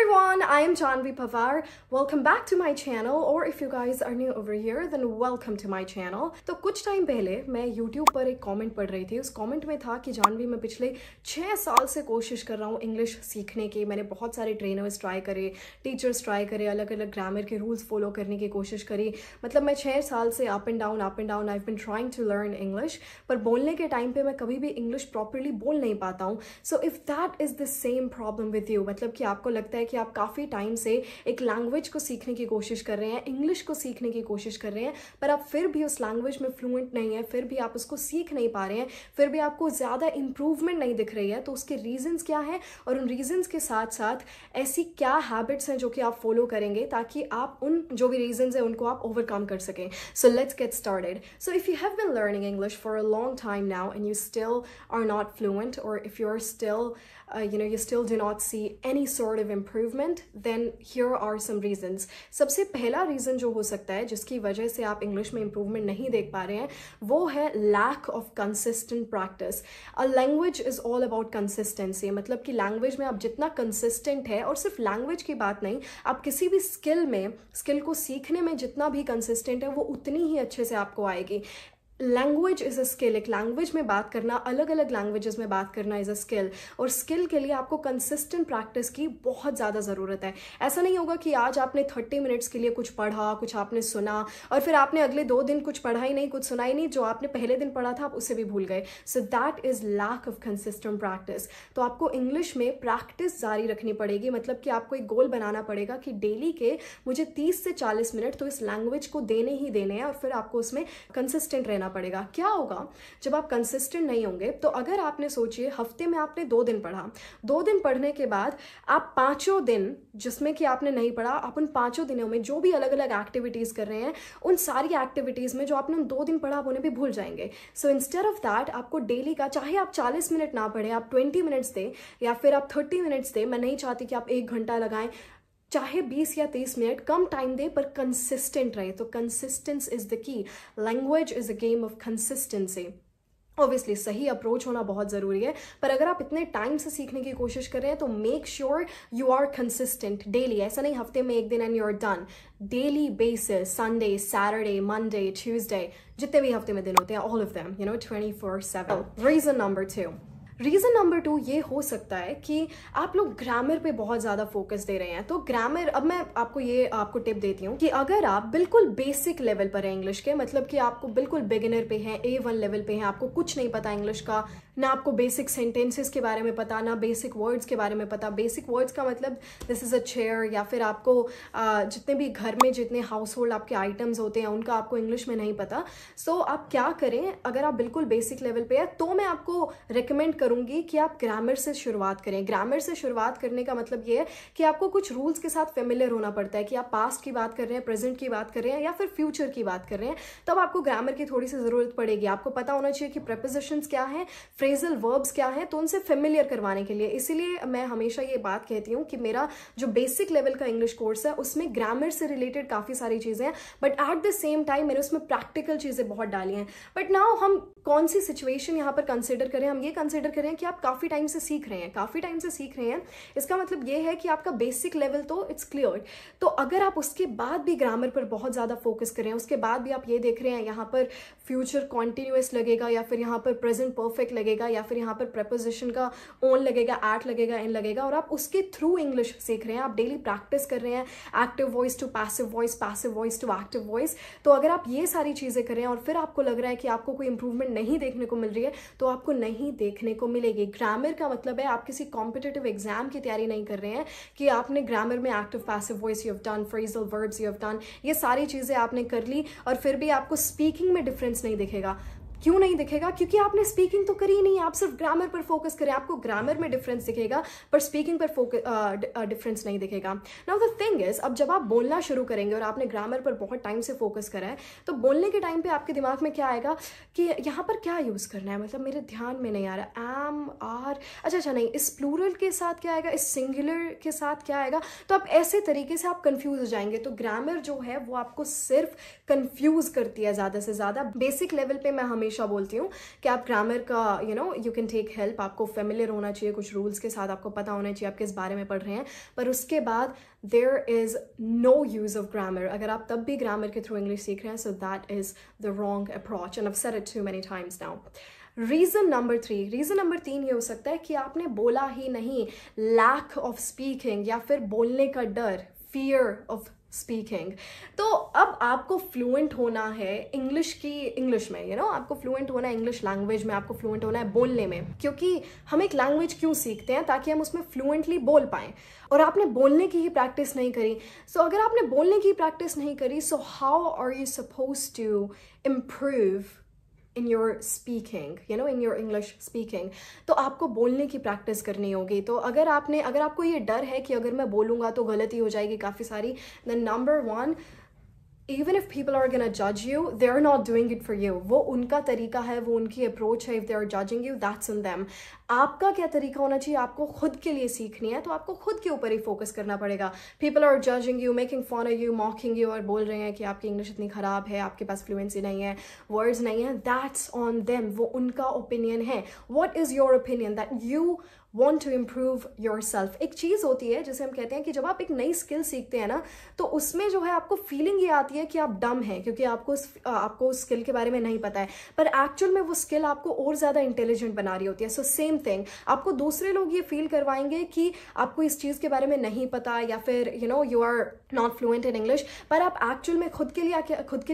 everyone, I am Janvi Pavar. Welcome back to my channel, or if you guys are new over here then welcome to my channel. तो कुछ time पहले मैं YouTube पर एक comment पढ़ रही थी. उस कमेंट में था कि जानवी मैं पिछले 6 साल से कोशिश कर रहा हूँ इंग्लिश सीखने की. मैंने बहुत सारे ट्रेनर्स ट्राई करे, टीचर्स ट्राई करे, अलग अलग ग्रामर के रूल्स फॉलो करने की कोशिश करी. मतलब मैं 6 साल से up and down I have been trying to learn English, पर बोलने के टाइम पे मैं कभी भी इंग्लिश प्रॉपरली बोल नहीं पाता हूँ. So if that is the same problem with you, मतलब कि आपको लगता है कि आप काफ़ी टाइम से एक लैंग्वेज को सीखने की कोशिश कर रहे हैं, इंग्लिश को सीखने की कोशिश कर रहे हैं, पर आप फिर भी उस लैंग्वेज में फ्लुएंट नहीं है, फिर भी आप उसको सीख नहीं पा रहे हैं, फिर भी आपको ज़्यादा इंप्रूवमेंट नहीं दिख रही है, तो उसके रीजंस क्या हैं और उन रीजंस के साथ साथ ऐसी क्या हैबिट्स हैं जो कि आप फॉलो करेंगे ताकि आप उन जो भी रीजंस हैं उनको आप ओवरकम कर सकें. So let's get started. So if you have been learning English for a long time now and you still are not fluent, or if you're still you still do not see any sort of improvement, then here are some reasons. सबसे पहला reason जो हो सकता है जिसकी वजह से आप इंग्लिश में इम्प्रूवमेंट नहीं देख पा रहे हैं वो है lack of consistent practice. A language is all about consistency. मतलब कि लैंग्वेज में आप जितना कंसिस्टेंट है, और सिर्फ लैंग्वेज की बात नहीं, आप किसी भी स्किल को सीखने में जितना भी कंसिस्टेंट है वो उतनी ही अच्छे से आपको आएगी. Language is a skill. एक लैंग्वेज में बात करना, अलग अलग लैंग्वेजेस में बात करना इज़ अ स्किल, और स्किल के लिए आपको कंसिस्टेंट प्रैक्टिस की बहुत ज़्यादा ज़रूरत है. ऐसा नहीं होगा कि आज आपने 30 मिनट्स के लिए कुछ पढ़ा, कुछ आपने सुना, और फिर आपने अगले 2 दिन कुछ पढ़ा ही नहीं, कुछ सुना ही नहीं, जो आपने पहले दिन पढ़ा था आप उससे भी भूल गए. So that is lack of consistent practice. तो आपको इंग्लिश में प्रैक्टिस जारी रखनी पड़ेगी. मतलब कि आपको एक गोल बनाना पड़ेगा कि डेली के मुझे 30 से 40 मिनट तो इस लैंग्वेज को देने ही देने हैं, और फिर आपको उसमें कंसिस्टेंट रहना पड़ेगा. क्या होगा जब आप कंसिस्टेंट नहीं होंगे? तो अगर आपने सोचिए हफ्ते में आपने 2 दिन पढ़ा, 2 दिन पढ़ने के बाद आप 5 दिन जिसमें कि आपने नहीं पढ़ा, आप उन 5 दिनों में जो भी अलग अलग एक्टिविटीज कर रहे हैं, उन सारी एक्टिविटीज में जो आपने उन 2 दिन पढ़ा आप उन्हें भी भूल जाएंगे. सो इंस्टेड ऑफ दैट आपको डेली का, चाहे आप 40 मिनट ना पढ़े, आप 20 मिनट्स दें या फिर आप 30 मिनट्स दें. मैं नहीं चाहती कि आप 1 घंटा लगाएं, चाहे 20 या 30 मिनट कम टाइम दे, पर कंसिस्टेंट रहे. तो consistence is the key. Language is a game of consistency. Obviously सही अप्रोच होना बहुत ज़रूरी है, पर अगर आप इतने टाइम से सीखने की कोशिश कर रहे हैं तो make sure you are consistent daily. ऐसा नहीं हफ्ते में 1 दिन and you are done. Daily basis, Sunday, Saturday, Monday, Tuesday, जितने भी हफ्ते में दिन होते हैं, all of them, 24/7. Reason number 2 ये हो सकता है कि आप लोग ग्रामर पे बहुत ज़्यादा फोकस दे रहे हैं. तो ग्रामर, अब मैं आपको टिप देती हूँ कि अगर आप बिल्कुल बेसिक लेवल पर हैं इंग्लिश के, मतलब कि आपको बिल्कुल बिगिनर पे हैं, A1 लेवल पे हैं, आपको कुछ नहीं पता इंग्लिश का, ना आपको बेसिक सेंटेंसेस के बारे में पता, ना बेसिक वर्ड्स के बारे में पता. बेसिक वर्ड्स का मतलब दिस इज़ अ चेयर, या फिर आपको जितने भी घर में जितने हाउस होल्ड आपके आइटम्स होते हैं उनका आपको इंग्लिश में नहीं पता. सो आप क्या करें, अगर आप बिल्कुल बेसिक लेवल पे है तो मैं आपको रिकमेंड करूंगी कि आप ग्रामर से शुरुआत करें. ग्रामर से शुरुआत करने का मतलब ये है कि आपको कुछ रूल्स के साथ फेमिलियर होना पड़ता है कि आप पास्ट की बात कर रहे हैं, प्रेजेंट की बात कर रहे हैं, या फिर फ्यूचर की बात कर रहे हैं. तब आपको ग्रामर की थोड़ी सी जरूरत पड़ेगी. आपको पता होना चाहिए कि प्रेपोजिशंस क्या हैं, फ्रेजल वर्ब्स क्या हैं, तो उनसे फेमिलियर करवाने के लिए. इसीलिए मैं हमेशा ये बात कहती हूँ कि मेरा जो बेसिक लेवल का इंग्लिश कोर्स है उसमें ग्रामर से रिलेटेड काफ़ी सारी चीज़ें हैं, but at the same time मैंने उसमें प्रैक्टिकल चीज़ें बहुत डाली हैं. बट नाउ हम कौन सी सिचुएशन यहाँ पर कंसिडर करें? हम ये कंसिडर करें कि आप काफ़ी टाइम से सीख रहे हैं. इसका मतलब ये है कि आपका बेसिक लेवल तो इट्स क्लियर. तो अगर आप उसके बाद भी ग्रामर पर बहुत ज़्यादा फोकस करें, उसके बाद भी आप ये देख रहे हैं यहाँ पर फ्यूचर कॉन्टिन्यूअस लगेगा, या फिर यहाँ पर प्रेजेंट परफेक्ट लगेगा, या फिर यहाँ पर प्रेपोजिशन का ओन लगेगा, एट लगेगा, इन लगेगा, और आप उसके थ्रू इंग्लिश सीख रहे हैं, आप डेली प्रैक्टिस कर रहे हैं, active voice to passive voice, passive voice to active voice. तो अगर आप ये सारी चीज़ें करें और फिर आपको लग रहा है कि आपको कोई इंप्रूवमेंट नहीं देखने को मिल रही है, तो आपको नहीं देखने को मिलेगी. ग्रामर का मतलब है आप किसी कॉम्पिटिटिव एग्जाम की तैयारी नहीं कर रहे हैं कि आपने ग्रामर में active passive voice you have done, phrasal verbs you have done, ये सारी चीज़ें आपने कर ली और फिर भी आपको स्पीकिंग में डिफरेंस नहीं दिखेगा. क्यों नहीं दिखेगा? क्योंकि आपने स्पीकिंग तो करी नहीं, आप सिर्फ ग्रामर पर फोकस करें. आपको ग्रामर में डिफरेंस दिखेगा पर स्पीकिंग पर डिफरेंस नहीं दिखेगा. नाउ द थिंग इज, अब जब आप बोलना शुरू करेंगे और आपने ग्रामर पर बहुत टाइम से फोकस करा है, तो बोलने के टाइम पे आपके दिमाग में क्या आएगा कि यहाँ पर क्या यूज़ करना है, मतलब मेरे ध्यान में नहीं आ रहा. एम, आर, अच्छा नहीं, इस प्लूरल के साथ क्या आएगा, इस सिंगुलर के साथ क्या आएगा. तो आप ऐसे तरीके से आप कंफ्यूज हो जाएंगे. तो ग्रामर जो है वो आपको सिर्फ कंफ्यूज करती है ज़्यादा से ज़्यादा. बेसिक लेवल पे मैं हमेशा हमेशा बोलती हूँ कि आप ग्रामर का यू कैन टेक हेल्प, आपको फेमिलियर होना चाहिए कुछ रूल्स के साथ, आपको पता होना चाहिए आप किस बारे में पढ़ रहे हैं, पर उसके बाद there is no use of grammar. अगर आप तब भी ग्रामर के थ्रू इंग्लिश सीख रहे हैं, so that is the wrong approach and I have said it too many times now. Reason number 3 ये हो सकता है कि आपने बोला ही नहीं, लैक ऑफ स्पीकिंग या फिर बोलने का डर, फियर ऑफ स्पीकिंग। तो अब आपको फ्लुएंट होना है इंग्लिश में, आपको फ्लुएंट होना है इंग्लिश लैंग्वेज में, आपको फ्लुएंट होना है बोलने में, क्योंकि हम एक लैंग्वेज क्यों सीखते हैं? ताकि हम उसमें फ्लुएंटली बोल पाएं, और आपने बोलने की ही प्रैक्टिस नहीं करी। सो अगर आपने बोलने की प्रैक्टिस नहीं करी, so how are you suppose to improve in your speaking, in your English speaking? तो आपको बोलने की प्रैक्टिस करनी होगी। तो अगर आपको ये डर है कि अगर मैं बोलूँगा तो गलती हो जाएगी काफ़ी सारी, then number 1, even if people are gonna judge you, they're not doing it for you. वो उनका तरीका है, वो उनकी अप्रोच है। if they are judging you, that's on them. आपका क्या तरीका होना चाहिए? आपको खुद के लिए सीखनी है, तो आपको खुद के ऊपर ही फोकस करना पड़ेगा। people are judging you, making fun of you, mocking you, और बोल रहे हैं कि आपकी इंग्लिश इतनी ख़राब है, आपके पास फ्लुएंसी नहीं है, वर्ड्स नहीं है, that's on them. वो उनका ओपिनियन है। what is your opinion that you want to improve yourself? एक चीज़ होती है जिसे हम कहते हैं कि जब आप एक नई स्किल सीखते हैं ना, तो उसमें जो है आपको फीलिंग ये आती है कि आप डम हैं, क्योंकि आपको उस स्किल के बारे में नहीं पता है, पर एक्चुअल में वो स्किल आपको और ज़्यादा इंटेलिजेंट बना रही होती है। सो सेम थिंग, आपको दूसरे लोग ये फील करवाएंगे कि आपको इस चीज़ के बारे में नहीं पता, या फिर you are not fluent in English, पर आप एक्चुअल में खुद के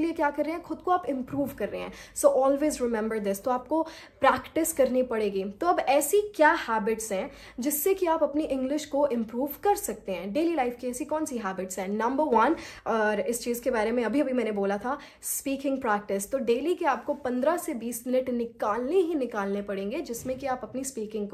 लिए क्या कर रहे हैं? खुद को आप इम्प्रूव कर रहे हैं। So always remember this. तो आपको प्रैक्टिस करनी पड़ेगी। तो अब ऐसी क्या हैबिट्स हैं जिससे कि आप अपनी इंग्लिश को इम्प्रूव कर सकते हैं? डेली लाइफ की ऐसी कौन सी हैबिट्स हैं? नंबर 1, और इस चीज़ के बारे में अभी मैंने बोला था, स्पीकिंग प्रैक्टिस। तो डेली के आपको 15 से 20 मिनट निकालने पड़ेंगे, जिसमें कि आप अपनी स्पीकिंग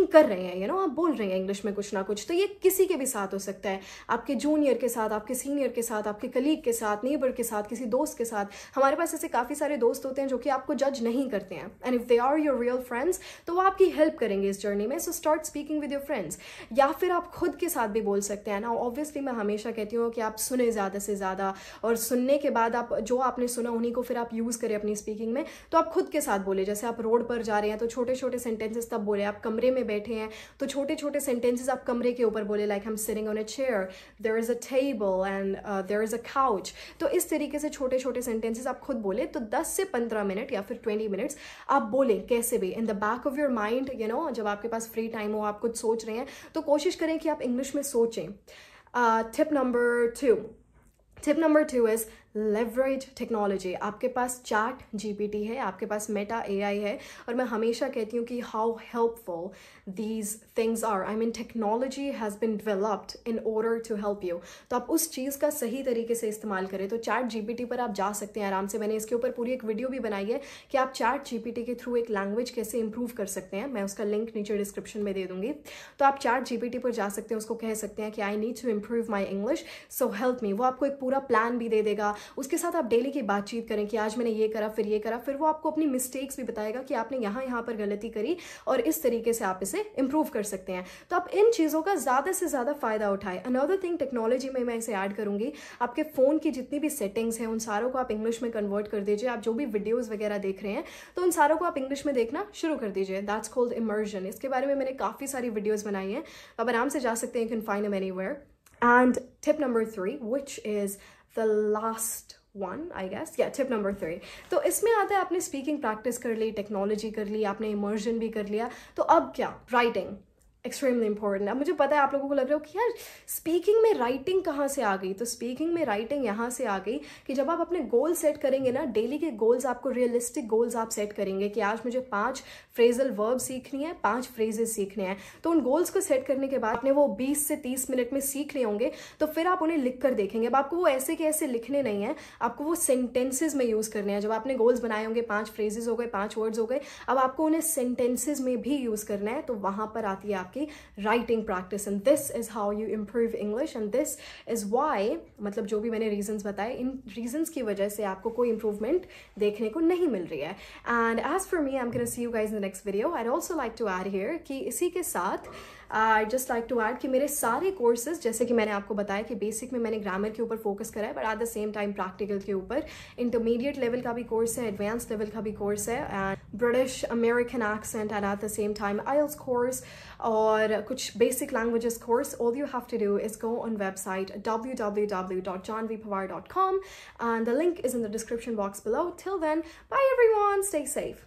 कर रहे हैं, आप बोल रहे हैं इंग्लिश में कुछ ना कुछ। तो ये किसी के भी साथ हो सकता है, आपके जूनियर के साथ, आपके सीनियर के साथ, आपके कलीग के साथ, नेबर के साथ, किसी दोस्त के साथ। हमारे पास ऐसे काफ़ी सारे दोस्त होते हैं जो कि आपको जज नहीं करते हैं, and if they are your real friends, तो वो आपकी हेल्प करेंगे इस जर्नी में। So start speaking with your friends, या फिर आप खुद के साथ भी बोल सकते हैं ना। ऑब्वियसली मैं हमेशा कहती हूँ कि आप सुने ज़्यादा से ज़्यादा, और सुनने के बाद आप जो आपने सुना उन्हीं को फिर आप यूज़ करें अपनी स्पीकिंग में। तो आप खुद के साथ बोले, जैसे आप रोड पर जा रहे हैं तो छोटे छोटे सेंटेंसेस तब बोले, आप कमरे में बैठे हैं तो छोटे छोटे सेंटेंसेस आप कमरे के ऊपर बोले, like I am sitting on a chair, there is a table and there is a couch. तो इस तरीके से छोटे छोटे सेंटेंसेस आप खुद बोले। तो 10 से 15 मिनट या फिर 20 मिनट्स आप बोलें कैसे भी, in the back of your mind, जब आपके पास फ्री टाइम हो, आप कुछ सोच रहे हैं, तो कोशिश करें कि आप इंग्लिश में सोचें। Tip number 2 is leverage technology. आपके पास चैट जीपीटी है, आपके पास मेटा एआई है, और मैं हमेशा कहती हूँ कि how helpful these things are. I mean technology has been developed in order to help you. तो आप उस चीज़ का सही तरीके से इस्तेमाल करें। तो चैट जीपीटी पर आप जा सकते हैं आराम से। मैंने इसके ऊपर पूरी एक वीडियो भी बनाई है कि आप चैट जीपीटी के थ्रू एक लैंग्वेज कैसे इंप्रूव कर सकते हैं। मैं उसका लिंक नीचे डिस्क्रिप्शन में दे दूंगी। तो आप चैट जीपीटी पर जा सकते हैं, उसको कह सकते हैं कि I need to improve my English, so help me. वो आपको एक पूरा प्लान भी दे देगा। उसके साथ आप डेली की बातचीत करें कि आज मैंने ये करा, फिर वो आपको अपनी मिस्टेक्स भी बताएगा कि आपने यहाँ पर गलती करी, और इस तरीके से आप इसे इंप्रूव कर सकते हैं। तो आप इन चीज़ों का ज़्यादा से ज़्यादा फायदा उठाएं। अनदर थिंग टेक्नोलॉजी में मैं इसे ऐड करूंगी, आपके फ़ोन की जितनी भी सेटिंग्स हैं उन सारों को आप इंग्लिश में कन्वर्ट कर दीजिए। आप जो भी वीडियोज़ वगैरह देख रहे हैं तो उन सारों को आप इंग्लिश में देखना शुरू कर दीजिए। That's called immersion. इसके बारे में मैंने काफ़ी सारी वीडियोज़ बनाई हैं, आप आराम से जा सकते हैं, you can find them anywhere. And tip number 3, which is the last one I guess, या टिप नंबर 3। तो इसमें आता है आपने स्पीकिंग प्रैक्टिस कर ली, टेक्नोलॉजी कर ली, आपने इमर्जन भी कर लिया, तो अब क्या? Writing extremely important. अब मुझे पता है आप लोगों को लग रहा हो कि यार स्पीकिंग में राइटिंग कहाँ से आ गई? तो स्पीकिंग में राइटिंग यहाँ से आ गई कि जब आप अपने गोल सेट करेंगे ना, डेली के गोल्स, आपको रियलिस्टिक गोल्स आप सेट करेंगे कि आज मुझे 5 फ्रेजल वर्ब सीखनी है, 5 फ्रेजेस सीखने हैं। तो उन गोल्स को सेट करने के बाद आपने वो 20 से 30 मिनट में सीख लिए होंगे, तो फिर आप उन्हें लिख कर देखेंगे। अब आपको वो ऐसे के ऐसे लिखने नहीं है, आपको वो सेंटेंसेज में यूज़ करने हैं। जब आपने गोल्स बनाए होंगे, 5 फ्रेजेस हो गए, 5 वर्ड्स हो गए, अब आपको उन्हें सेंटेंसेज में भी यूज़ करना है। तो वहाँ पर आती है आपकी writing practice, and this is how you improve English, and this is why, मतलब जो भी मैंने reasons बताए, इन reasons की वजह से आपको कोई improvement देखने को नहीं मिल रही है। And as for me, I'm gonna see you guys in the next video. I'd also like to add here कि इसी के साथ I just like to add कि मेरे सारे कोर्सेज, जैसे कि मैंने आपको बताया कि बेसिक में मैंने ग्रामर के ऊपर फोकस करा है, but at the same time practical के ऊपर इंटरमीडिएट लेवल का भी कोर्स है, एडवांस लेवल का भी कोर्स है, and British American accent and at the same time IELTS course और कुछ basic languages course. All you have to do is go on website www.janvipawar.com and the link is in the description box below. Till then, bye everyone, stay safe.